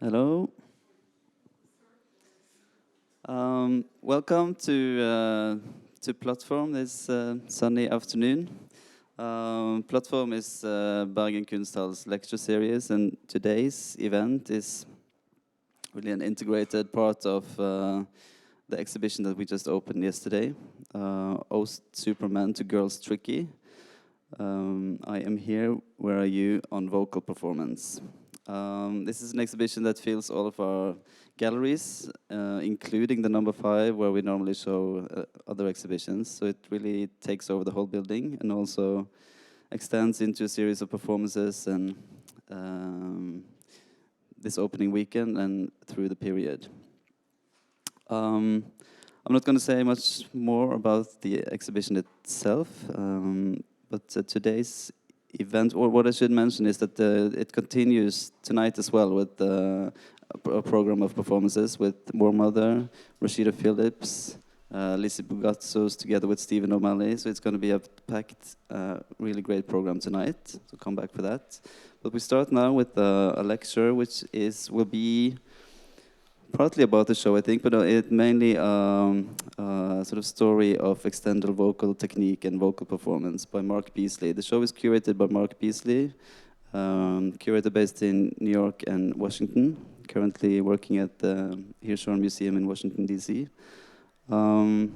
Hello. Welcome to Platform this sunny afternoon. Platform is Bergen Kunsthall's lecture series, and today's event is really an integrated part of the exhibition that we just opened yesterday, Ost Superman to Girls Tricky. I am here, where are you, on vocal performance. This is an exhibition that fills all of our galleries, including the number 5, where we normally show other exhibitions. So it really takes over the whole building and also extends into a series of performances and this opening weekend and through the period. I'm not going to say much more about the exhibition itself, but today's event, or what I should mention, is that it continues tonight as well with a program of performances with More Mother, Rashida Phillips, Lizzie Bugatsos together with Stephen O'Malley. So it's going to be a packed, really great program tonight. So come back for that. But we start now with a lecture, which will be partly about the show, I think, but it mainly sort of story of extended vocal technique and vocal performance by Mark Beasley. The show is curated by Mark Beasley, curator based in New York and Washington, currently working at the Hirshhorn Museum in Washington, D.C. And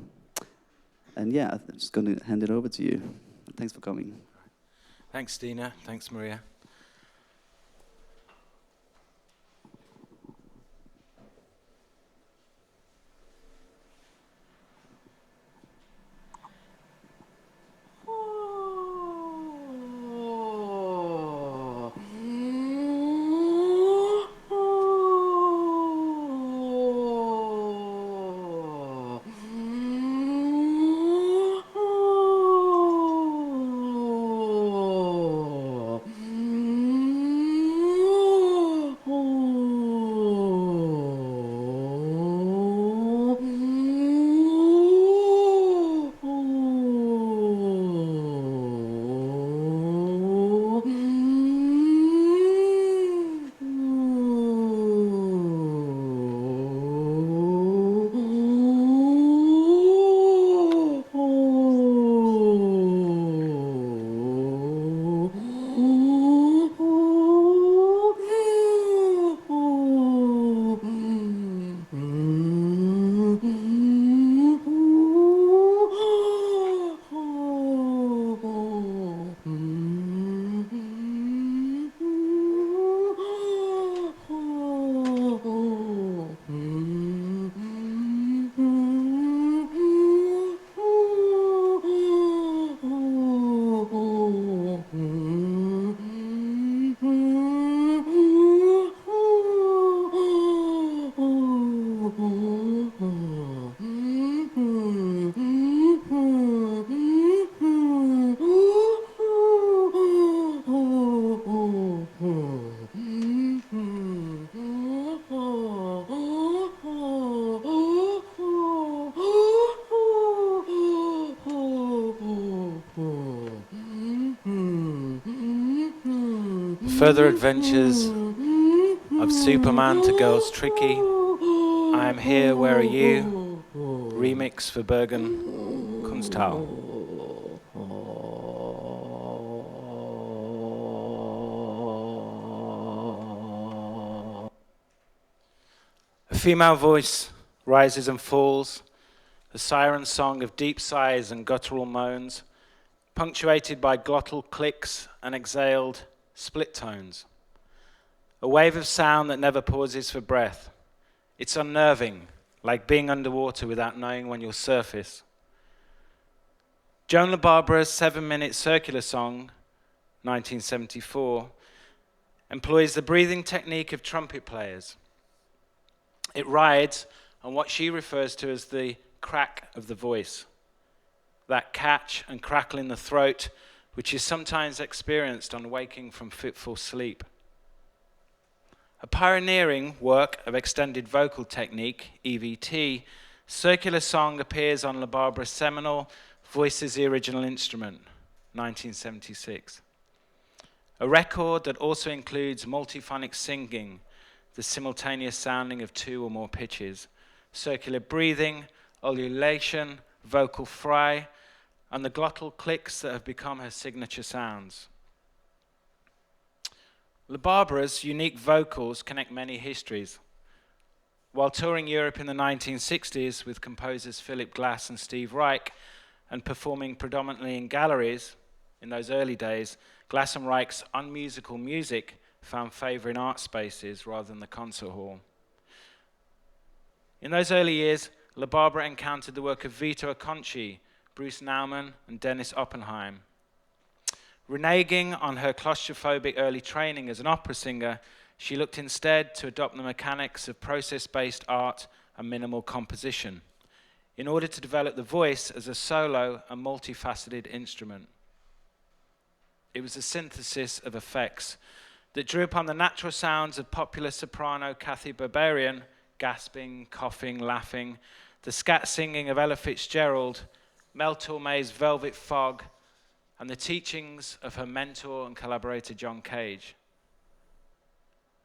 yeah, I'm just going to hand it over to you. Thanks for coming. Thanks, Dina. Thanks, Maria. Further adventures of Superman to Girls Tricky. I am here, where are you? Remix for Bergen Kunsthall. A female voice rises and falls, a siren song of deep sighs and guttural moans, punctuated by glottal clicks and exhaled split tones. A wave of sound that never pauses for breath. It's unnerving, like being underwater without knowing when you'll surface. Joan LaBarbera's 7-minute circular song, 1974, employs the breathing technique of trumpet players. It rides on what she refers to as the crack of the voice, that catch and crackle in the throat which is sometimes experienced on waking from fitful sleep. A pioneering work of extended vocal technique, EVT, circular song appears on LaBarbera's seminal Voices the Original Instrument, 1976. A record that also includes multiphonic singing the simultaneous sounding of two or more pitches, circular breathing, ululation, vocal fry, and the glottal clicks that have become her signature sounds. La Barbara's unique vocals connect many histories. While touring Europe in the 1960s with composers Philip Glass and Steve Reich, and performing predominantly in galleries in those early days, Glass and Reich's unmusical music found favor in art spaces rather than the concert hall. In those early years, La Barbara encountered the work of Vito Acconci, Bruce Nauman, and Dennis Oppenheim. Reneging on her claustrophobic early training as an opera singer, she looked instead to adopt the mechanics of process-based art and minimal composition in order to develop the voice as a solo and multifaceted instrument. It was a synthesis of effects that drew upon the natural sounds of popular soprano Kathy Barbarian, gasping, coughing, laughing, the scat singing of Ella Fitzgerald, Mel Torme's Velvet Fog, and the teachings of her mentor and collaborator John Cage.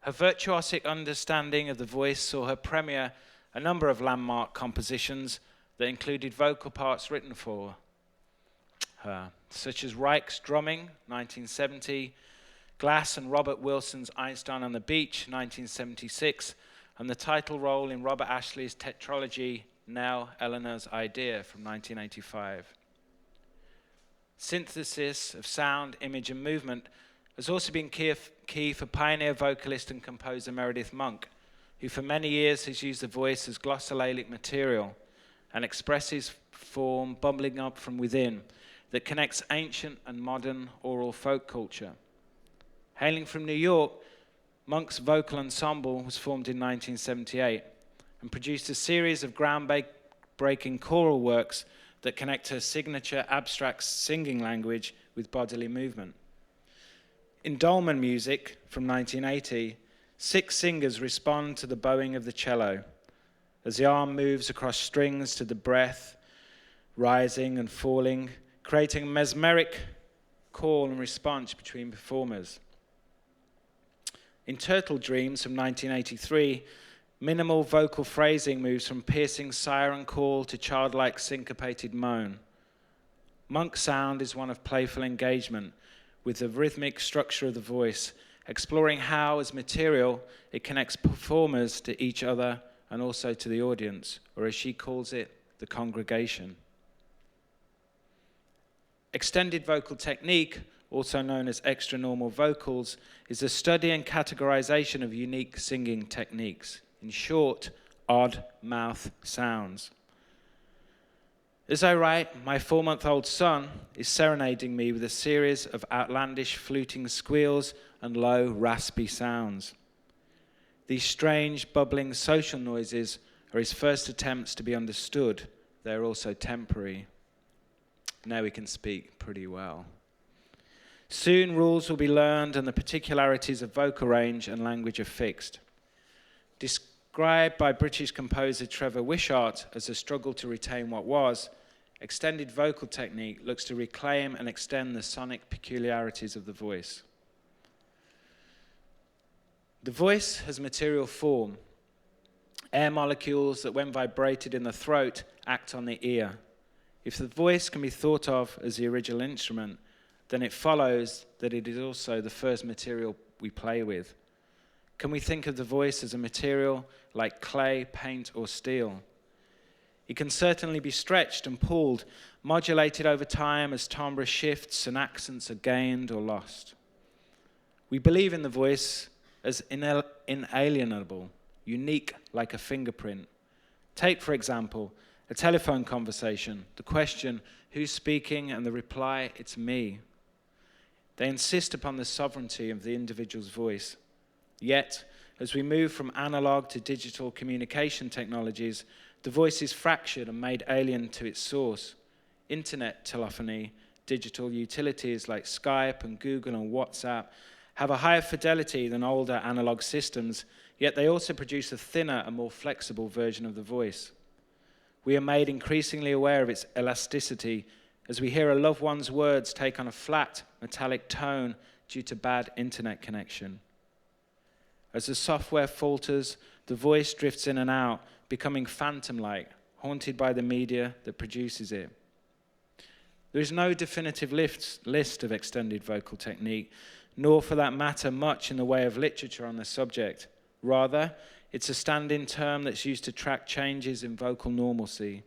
Her virtuosic understanding of the voice saw her premiere a number of landmark compositions that included vocal parts written for her, such as Reich's Drumming, 1970, Glass and Robert Wilson's Einstein on the Beach, 1976, and the title role in Robert Ashley's tetralogy, Nell, Eleanor's Idea, from 1985. Synthesis of sound, image, and movement has also been key for pioneer vocalist and composer Meredith Monk, who for many years has used the voice as glossolalic material, an expressive form bubbling up from within that connects ancient and modern oral folk culture. Hailing from New York, Monk's vocal ensemble was formed in 1978 and produced a series of groundbreaking choral works that connect her signature abstract singing language with bodily movement. In Dolman Music from 1980, 6 singers respond to the bowing of the cello as the arm moves across strings to the breath, rising and falling, creating a mesmeric call and response between performers. In Turtle Dreams from 1983, minimal vocal phrasing moves from piercing siren call to childlike syncopated moan. Monk's sound is one of playful engagement with the rhythmic structure of the voice, exploring how, as material, it connects performers to each other and also to the audience, or as she calls it, the congregation. Extended vocal technique, also known as extra-normal vocals, is the study and categorization of unique singing techniques. In short, odd mouth sounds. As I write, my 4-month-old son is serenading me with a series of outlandish fluting squeals and low, raspy sounds. These strange, bubbling social noises are his first attempts to be understood. They're also temporary. Now he can speak pretty well. Soon rules will be learned and the particularities of vocal range and language are fixed. Described by British composer Trevor Wishart as a struggle to retain what was, extended vocal technique looks to reclaim and extend the sonic peculiarities of the voice. The voice has material form. Air molecules that, when vibrated in the throat, act on the ear. If the voice can be thought of as the original instrument, then it follows that it is also the first material we play with. Can we think of the voice as a material like clay, paint, or steel? It can certainly be stretched and pulled, modulated over time as timbre shifts and accents are gained or lost. We believe in the voice as inalienable, unique like a fingerprint. Take, for example, a telephone conversation, the question, who's speaking, and the reply, it's me. They insist upon the sovereignty of the individual's voice. Yet, as we move from analog to digital communication technologies, the voice is fractured and made alien to its source. Internet telephony, digital utilities like Skype and Google and WhatsApp have a higher fidelity than older analog systems, yet they also produce a thinner and more flexible version of the voice. We are made increasingly aware of its elasticity as we hear a loved one's words take on a flat, metallic tone due to bad internet connection. As the software falters, the voice drifts in and out, becoming phantom-like, haunted by the media that produces it. There is no definitive list of extended vocal technique, nor for that matter much in the way of literature on the subject. Rather, it's a stand-in term that's used to track changes in vocal normalcy.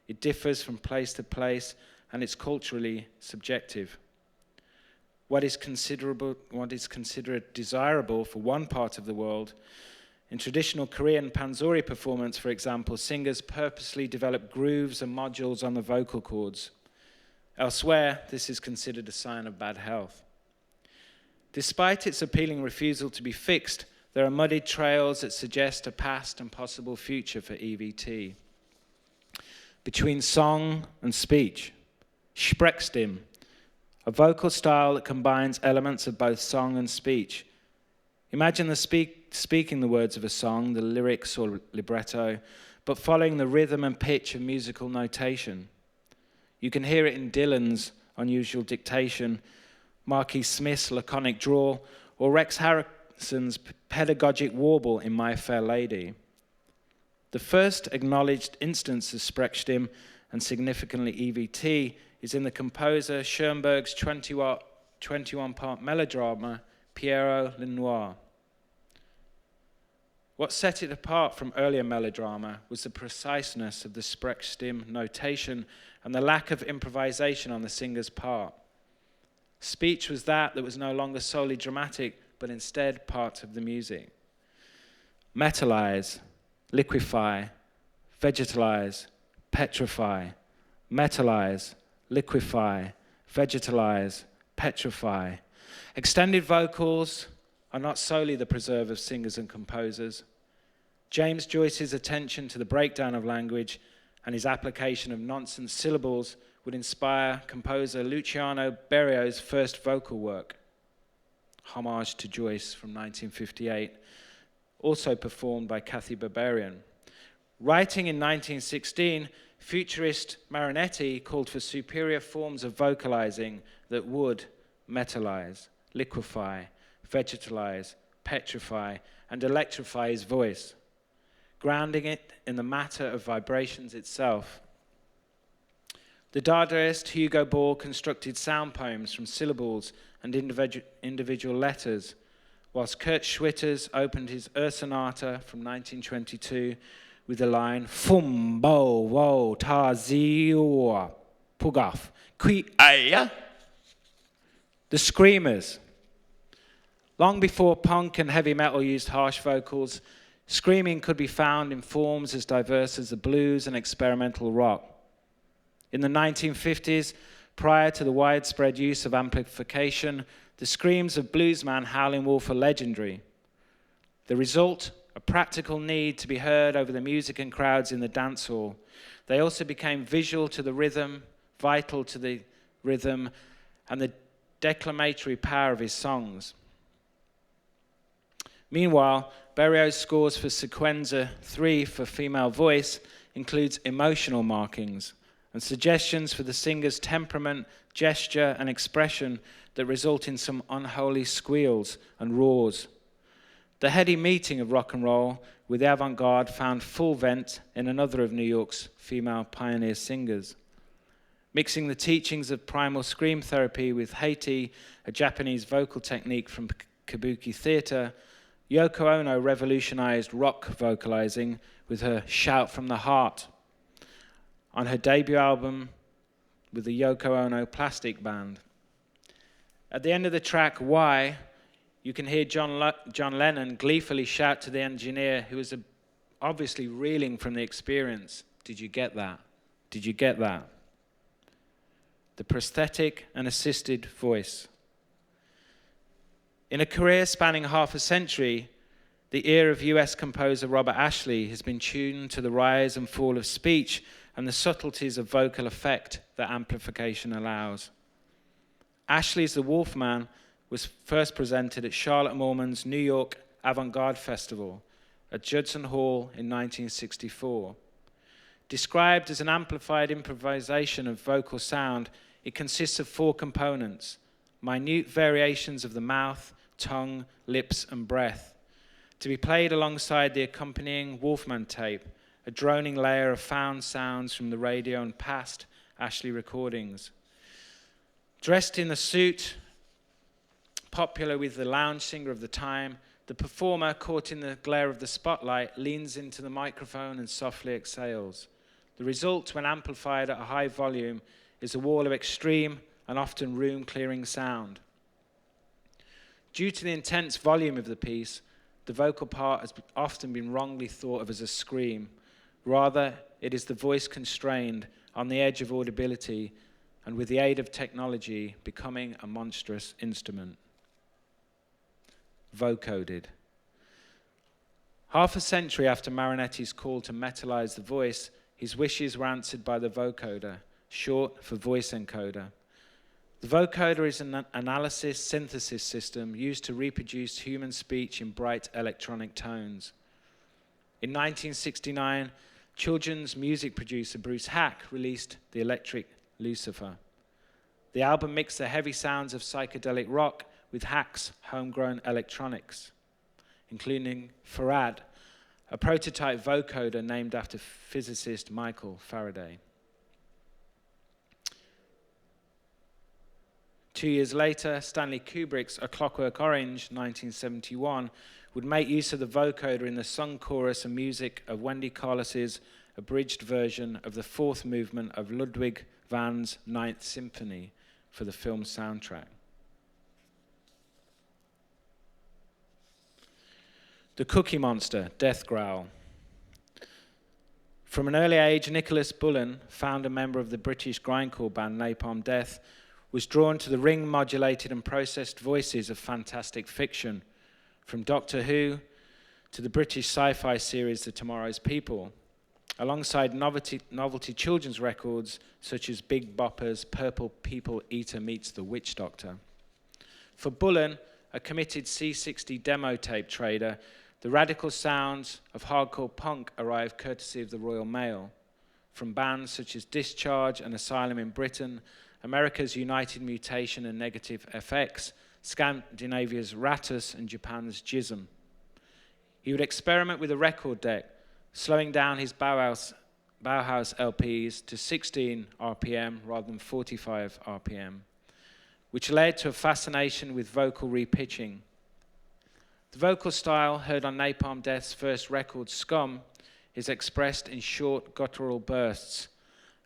It differs from place to place, and it's culturally subjective. What is considered desirable for one part of the world, in traditional Korean panzori performance, for example, singers purposely develop grooves and modules on the vocal cords. Elsewhere, this is considered a sign of bad health. Despite its appealing refusal to be fixed, there are muddied trails that suggest a past and possible future for EVT. Between song and speech, Sprechstimme, a vocal style that combines elements of both song and speech. Imagine speaking the words of a song, the lyrics or libretto, but following the rhythm and pitch of musical notation. You can hear it in Dylan's unusual dictation, Marquis Smith's laconic drawl, or Rex Harrison's pedagogic warble in My Fair Lady. The first acknowledged instance of Sprechstimme, and significantly EVT, is in the composer Schoenberg's 21-part melodrama, Pierrot le Noir. What set it apart from earlier melodrama was the preciseness of the Sprechstimme notation and the lack of improvisation on the singer's part. Speech was that was no longer solely dramatic, but instead part of the music. Metallize, liquefy, vegetalize, petrify, metallize, liquefy, vegetalize, petrify. Extended vocals are not solely the preserve of singers and composers. James Joyce's attention to the breakdown of language and his application of nonsense syllables would inspire composer Luciano Berio's first vocal work, Homage to Joyce from 1958, also performed by Kathy Berberian. Writing in 1916, futurist Marinetti called for superior forms of vocalizing that would metallize, liquefy, vegetalize, petrify, and electrify his voice, grounding it in the matter of vibrations itself. The Dadaist Hugo Ball constructed sound poems from syllables and individual letters, whilst Kurt Schwitters opened his Sonata from 1922 with the line Fum bo wo ta ziwa pugaf qui aya. The Screamers. Long before punk and heavy metal used harsh vocals, screaming could be found in forms as diverse as the blues and experimental rock. In the 1950s, prior to the widespread use of amplification, the screams of bluesman Howlin' Wolf are legendary. The result, a practical need to be heard over the music and crowds in the dance hall. They also became visual to the rhythm, vital to the rhythm, and the declamatory power of his songs. Meanwhile, Berio's scores for Sequenza 3 for female voice includes emotional markings and suggestions for the singer's temperament, gesture, and expression that result in some unholy squeals and roars. The heady meeting of rock and roll with the avant-garde found full vent in another of New York's female pioneer singers. Mixing the teachings of primal scream therapy with Haiti, a Japanese vocal technique from kabuki theater, Yoko Ono revolutionized rock vocalizing with her Shout from the Heart on her debut album with the Yoko Ono Plastic Band. At the end of the track, Why, you can hear John Lennon gleefully shout to the engineer, who was obviously reeling from the experience, "Did you get that? Did you get that?" The prosthetic and assisted voice. In a career spanning half a century, the ear of US composer Robert Ashley has been tuned to the rise and fall of speech and the subtleties of vocal effect that amplification allows. Ashley's The Wolfman was first presented at Charlotte Moorman's New York Avant-Garde Festival at Judson Hall in 1964. Described as an amplified improvisation of vocal sound, it consists of 4 components: minute variations of the mouth, tongue, lips, and breath. to be played alongside the accompanying Wolfman tape, a droning layer of found sounds from the radio and past Ashley recordings. Dressed in the suit, popular with the lounge singer of the time, the performer, caught in the glare of the spotlight, leans into the microphone and softly exhales. The result, when amplified at a high volume, is a wall of extreme and often room-clearing sound. Due to the intense volume of the piece, the vocal part has often been wrongly thought of as a scream. Rather, it is the voice constrained, on the edge of audibility, and with the aid of technology, becoming a monstrous instrument. Vocoded. Half a century after Marinetti's call to metallize the voice, his wishes were answered by the vocoder, short for voice encoder. The vocoder is an analysis synthesis system used to reproduce human speech in bright electronic tones. In 1969, children's music producer Bruce Hack released The Electric Lucifer. The album mixed the heavy sounds of psychedelic rock with Hack's homegrown electronics, including Farad, a prototype vocoder named after physicist Michael Faraday. 2 years later, Stanley Kubrick's A Clockwork Orange, 1971, would make use of the vocoder in the sung chorus and music of Wendy Carlos's abridged version of the fourth movement of Ludwig van's Ninth Symphony for the film soundtrack. The Cookie Monster, Death Growl. From an early age, Nicholas Bullen, founder member of the British grindcore band Napalm Death, was drawn to the ring-modulated and processed voices of fantastic fiction, from Doctor Who to the British sci-fi series The Tomorrow's People, alongside novelty children's records such as Big Bopper's Purple People Eater Meets the Witch Doctor. For Bullen, a committed C60 demo tape trader, the radical sounds of hardcore punk arrived courtesy of the Royal Mail, from bands such as Discharge and Asylum in Britain, America's United Mutation and Negative FX, Scandinavia's Ratus, and Japan's Jism. He would experiment with a record deck, slowing down his Bauhaus LPs to 16 RPM rather than 45 RPM, which led to a fascination with vocal repitching. The vocal style heard on Napalm Death's first record, Scum, is expressed in short guttural bursts,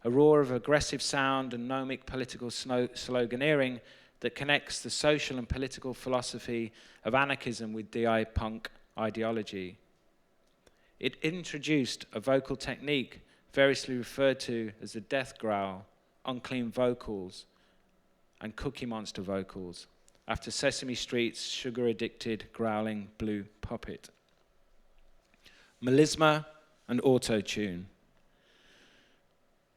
a roar of aggressive sound and gnomic political sloganeering that connects the social and political philosophy of anarchism with DI punk ideology. It introduced a vocal technique variously referred to as the death growl, unclean vocals, and Cookie Monster vocals, after Sesame Street's sugar-addicted growling blue puppet. Melisma and auto-tune.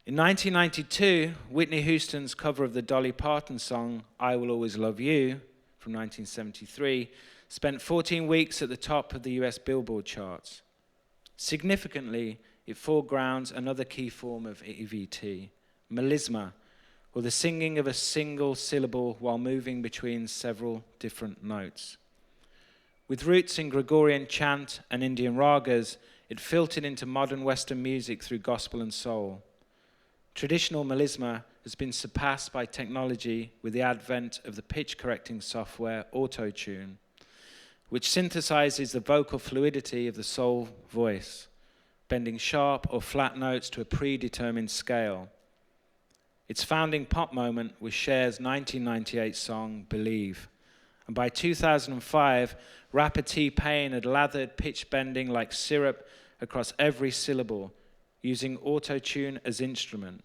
In 1992, Whitney Houston's cover of the Dolly Parton song I Will Always Love You from 1973 spent 14 weeks at the top of the US Billboard charts. Significantly, it foregrounds another key form of EVT, melisma, or the singing of a single syllable while moving between several different notes. With roots in Gregorian chant and Indian ragas, it filtered into modern Western music through gospel and soul. Traditional melisma has been surpassed by technology with the advent of the pitch-correcting software Auto-Tune, which synthesizes the vocal fluidity of the soul voice, bending sharp or flat notes to a predetermined scale. Its founding pop moment was Cher's 1998 song, Believe. And by 2005, rapper T-Pain had lathered pitch bending like syrup across every syllable, using auto-tune as instrument.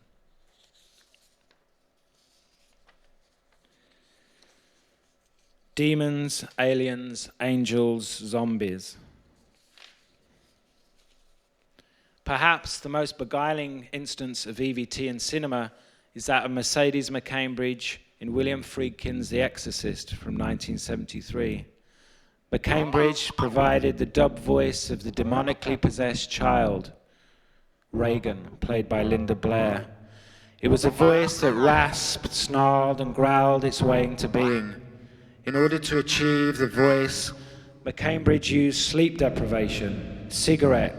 Demons, aliens, angels, zombies. Perhaps the most beguiling instance of EVT in cinema is that of Mercedes McCambridge in William Friedkin's The Exorcist from 1973. McCambridge provided the dub voice of the demonically possessed child, Reagan, played by Linda Blair. It was a voice that rasped, snarled, and growled its way into being. In order to achieve the voice, McCambridge used sleep deprivation, cigarette,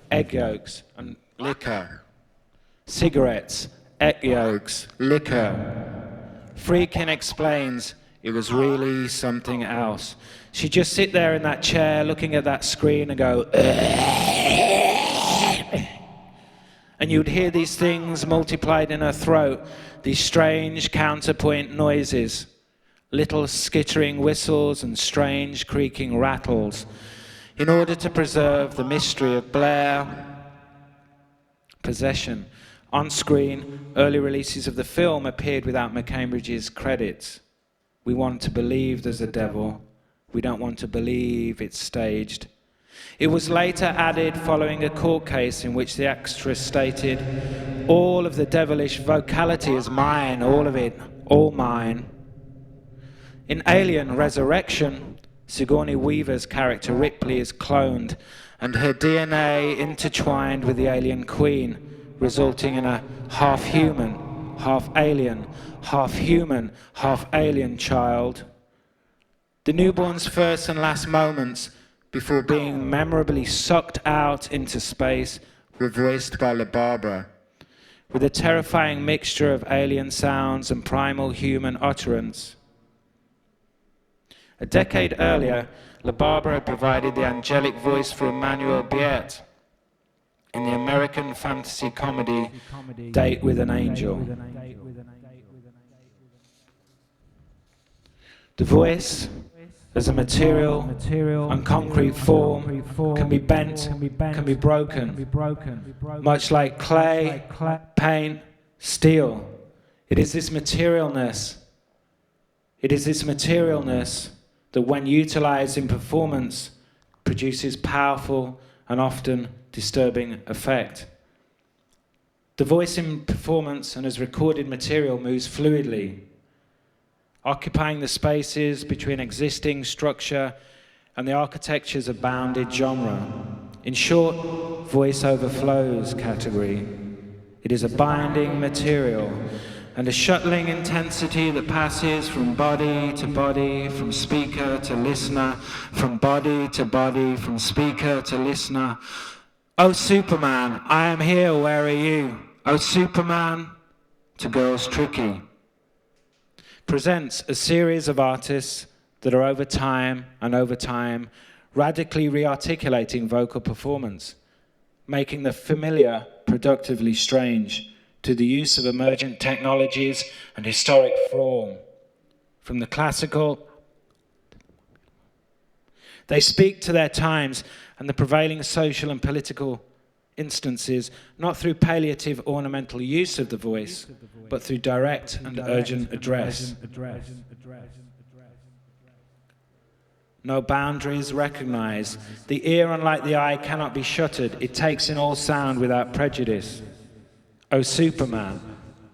egg yolks, and liquor. Cigarettes, egg yolks, liquor. Friedkin explains it was really something else. She'd just sit there in that chair looking at that screen and go, and you'd hear these things multiplied in her throat, these strange counterpoint noises, little skittering whistles and strange creaking rattles, in order to preserve the mystery of Blair. Possession. On screen, early releases of the film appeared without McCambridge's credits. We want to believe there's a devil. We don't want to believe it's staged. It was later added following a court case in which the actress stated, "All of the devilish vocality is mine, all of it, all mine." In Alien Resurrection, Sigourney Weaver's character Ripley is cloned and her DNA intertwined with the alien queen, resulting in a half-human, half-alien, half-human, half-alien child. The newborn's first and last moments before being memorably sucked out into space were voiced by La Barbara, with a terrifying mixture of alien sounds and primal human utterance. A decade earlier, La Barbara had provided the angelic voice for Emmanuel Biet in the American fantasy comedy Date with an Angel. The voice, as a material and concrete form, can be bent, can be broken, much like clay, paint, steel. It is this materialness that when utilized in performance produces powerful and often disturbing effect. The voice in performance and as recorded material moves fluidly, occupying the spaces between existing structure and the architectures of bounded genre. In short, voice overflows category. It is a binding material and a shuttling intensity that passes from body to body, from speaker to listener, from body to body, from speaker to listener. Oh Superman, I am here, where are you? Oh Superman, to Girls Tricky. Presents a series of artists that are over time, radically re-articulating vocal performance, making the familiar productively strange, to the use of emergent technologies and historic form. From the classical, they speak to their times and the prevailing social and political instances, not through palliative ornamental use of the voice, but through direct and urgent address. No boundaries recognized. The ear, unlike the eye, cannot be shuttered. It takes in all sound without prejudice. Oh Superman,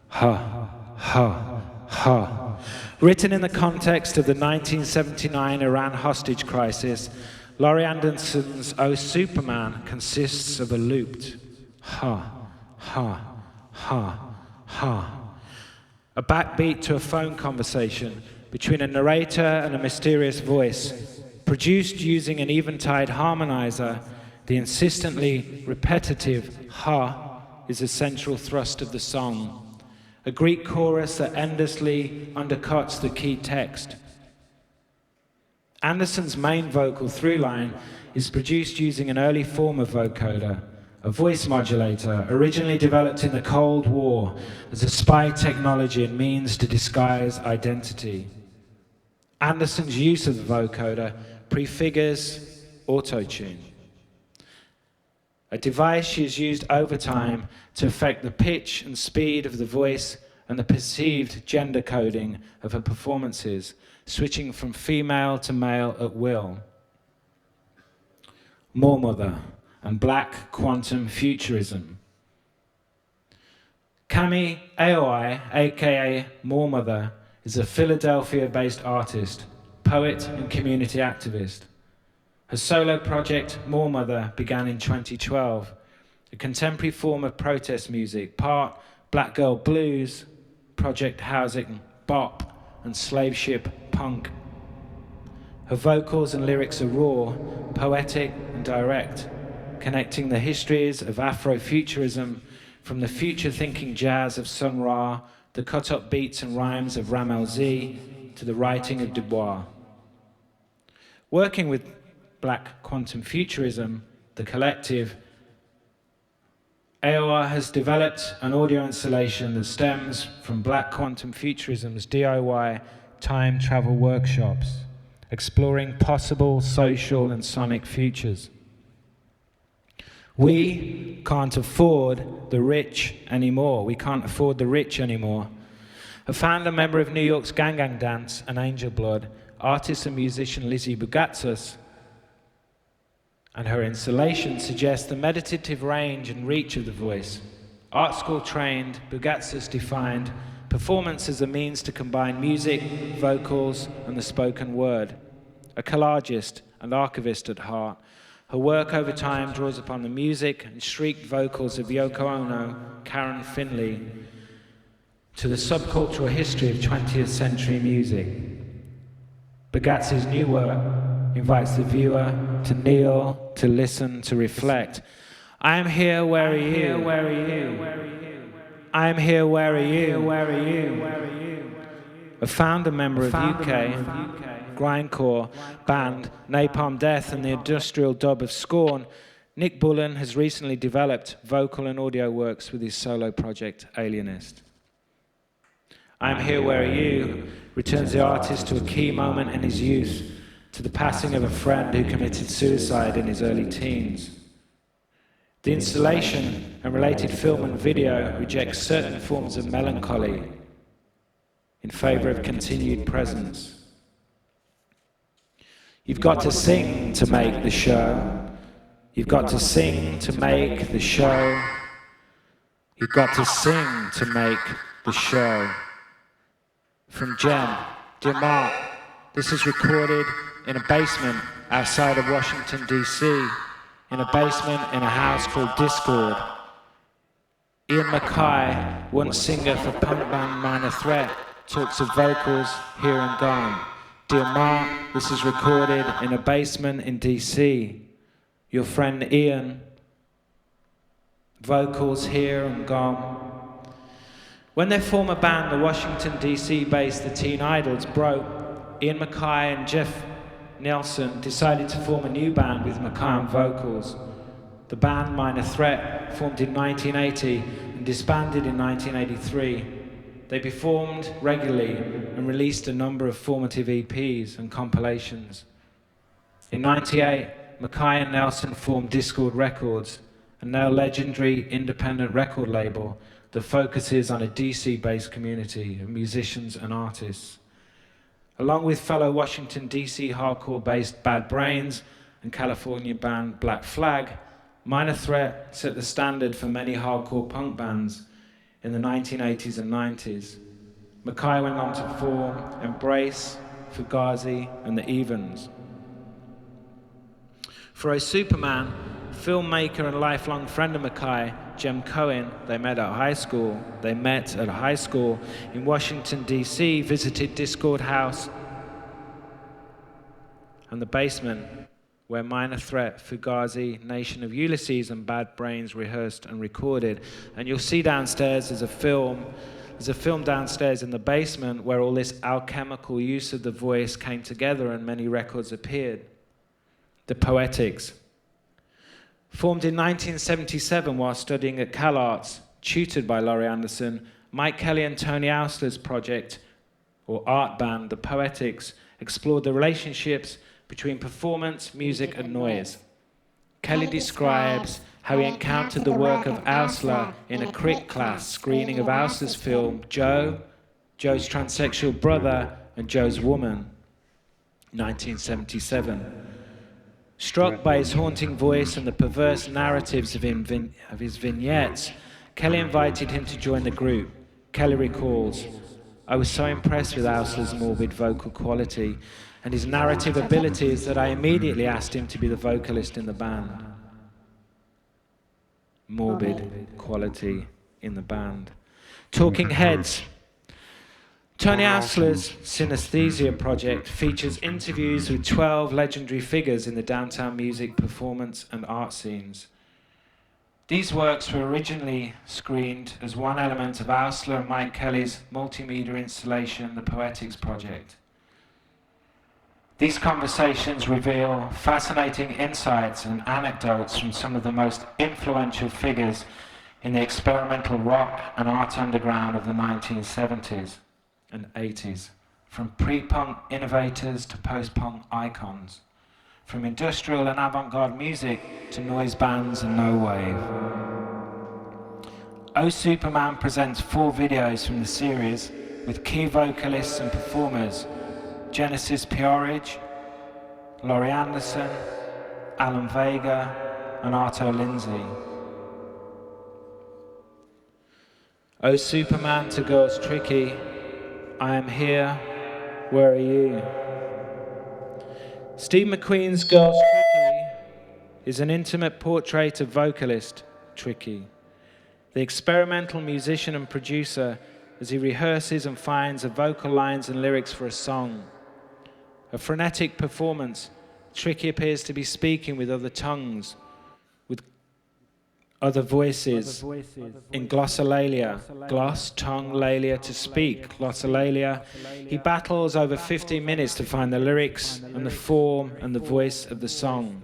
ha, ha, ha. Written in the context of the 1979 Iran hostage crisis, Laurie Anderson's Oh Superman consists of a looped ha, ha, ha, ha. A backbeat to a phone conversation between a narrator and a mysterious voice, produced using an eventide harmonizer. The insistently repetitive ha is the central thrust of the song, a Greek chorus that endlessly undercuts the key text. Anderson's main vocal through line is produced using an early form of vocoder, a voice modulator originally developed in the Cold War as a spy technology and means to disguise identity. Anderson's use of the vocoder prefigures autotune, a device she has used over time to affect the pitch and speed of the voice and the perceived gender coding of her performances, switching from female to male at will. More Mother and Black Quantum Futurism. Cami Aoi, aka More Mother, is a Philadelphia-based artist, poet and community activist. Her solo project, More Mother, began in 2012, a contemporary form of protest music, part Black Girl Blues, project housing bop, and slave ship punk. Her vocals and lyrics are raw, poetic and direct, connecting the histories of Afrofuturism from the future-thinking jazz of Sun Ra, the cut-up beats and rhymes of Ramel Z, to the writing of Du Bois. Working with Black Quantum Futurism, the collective, AOR has developed an audio installation that stems from Black Quantum Futurism's DIY time travel workshops, exploring possible social and sonic futures. We can't afford the rich anymore. We can't afford the rich anymore. A founder member of New York's Gang Gang Dance and Angel Blood, artist and musician Lizzie Bugatsis, and her installation suggests the meditative range and reach of the voice. Art school trained, Bugatsis defined performance as a means to combine music, vocals, and the spoken word. A collagist and archivist at heart, her work over time draws upon the music and shrieked vocals of Yoko Ono, Karen Finley, to the subcultural history of 20th century music. Bugatsis' new work invites the viewer to kneel, to listen, to reflect. I am here, where are you? Where are you? I am here, where are you? Where are you? A founder member of UK grindcore band Napalm Death and the industrial dub of Scorn, Nick Bullen has recently developed vocal and audio works with his solo project Alienist. I am here, where are you? Returns the artist to a key moment in his youth, to the passing of a friend who committed suicide in his early teens. The installation and related film and video rejects certain forms of melancholy in favor of continued presence. You've got to sing to make the show. You've got to sing to make the show. You've got to sing to make the show. From Jen, dear Mark, this is recorded in a basement outside of Washington, D.C., in a basement in a house called Discord. Ian Mackay, once singer for punk band Minor Threat, talks of vocals here and gone. Dear Mark, this is recorded in a basement in D.C. Your friend Ian, vocals here and gone. When their former band, the Washington, D.C.-based The Teen Idols, broke, Ian Mackay and Jeff Nelson decided to form a new band with Mackay on vocals. The band Minor Threat formed in 1980 and disbanded in 1983. They performed regularly and released a number of formative EPs and compilations. In 1998, Mackay and Nelson formed Discord Records, a now legendary independent record label that focuses on a DC-based community of musicians and artists. Along with fellow Washington, D.C. hardcore-based Bad Brains and California band Black Flag, Minor Threat set the standard for many hardcore punk bands in the 1980s and 90s. Mackay went on to form Embrace, Fugazi, and the Evens. For a Superman, filmmaker and lifelong friend of Mackay, Jem Cohen, they met at high school in Washington, D.C., visited Discord House and the basement where Minor Threat, Fugazi, Nation of Ulysses, and Bad Brains rehearsed and recorded. And you'll see downstairs there's a film downstairs in the basement where all this alchemical use of the voice came together and many records appeared. The Poetics. Formed in 1977 while studying at CalArts, tutored by Laurie Anderson, Mike Kelley and Tony Ausler's project, or art band, The Poetics, explored the relationships between performance, music, and noise. Kelley describes how he encountered the work of Ausler in a crit class screening of Ausler's film Joe, Joe's transsexual brother, and Joe's woman, 1977. Struck by his haunting voice and the perverse narratives of his vignettes, Kelley invited him to join the group. Kelley recalls, I was so impressed with Ausler's morbid vocal quality and his narrative abilities that I immediately asked him to be the vocalist in the band. Morbid quality in the band. Talking Heads. Tony Ausler's Synesthesia project features interviews with 12 legendary figures in the downtown music, performance, and art scenes. These works were originally screened as one element of Ausler and Mike Kelley's multimedia installation, The Poetics Project. These conversations reveal fascinating insights and anecdotes from some of the most influential figures in the experimental rock and art underground of the 1970s and 80s, from pre-punk innovators to post-punk icons, from industrial and avant-garde music to noise bands and no wave. Oh Superman presents 4 videos from the series with key vocalists and performers: Genesis Peorage, Laurie Anderson, Alan Vega, and Arto Lindsay. Oh Superman to Girls Tricky, I am here, where are you? Steve McQueen's Girls Tricky is an intimate portrait of vocalist Tricky, the experimental musician and producer, as he rehearses and finds the vocal lines and lyrics for a song. A frenetic performance, Tricky appears to be speaking with other tongues, with other voices, in glossolalia, gloss, tongue, lalia, to speak, glossolalia. He battles over 15 minutes to find the lyrics and the form and the voice of the song.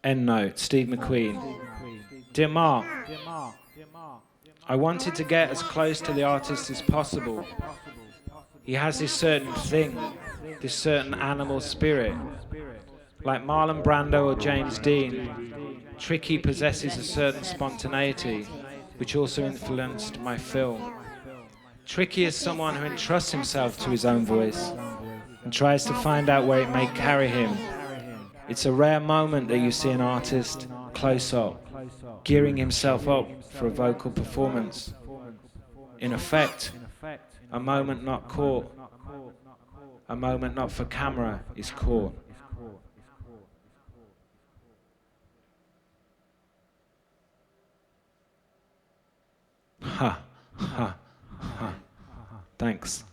End note, Steve McQueen. Dear Mark, I wanted to get as close to the artist as possible. He has this certain thing, this certain animal spirit. Like Marlon Brando or James Dean, Tricky possesses a certain spontaneity, which also influenced my film. Tricky is someone who entrusts himself to his own voice and tries to find out where it may carry him. It's a rare moment that you see an artist close up, gearing himself up for a vocal performance. In effect, a moment not caught, a moment not for camera is caught. Ha, ha, ha. Thanks.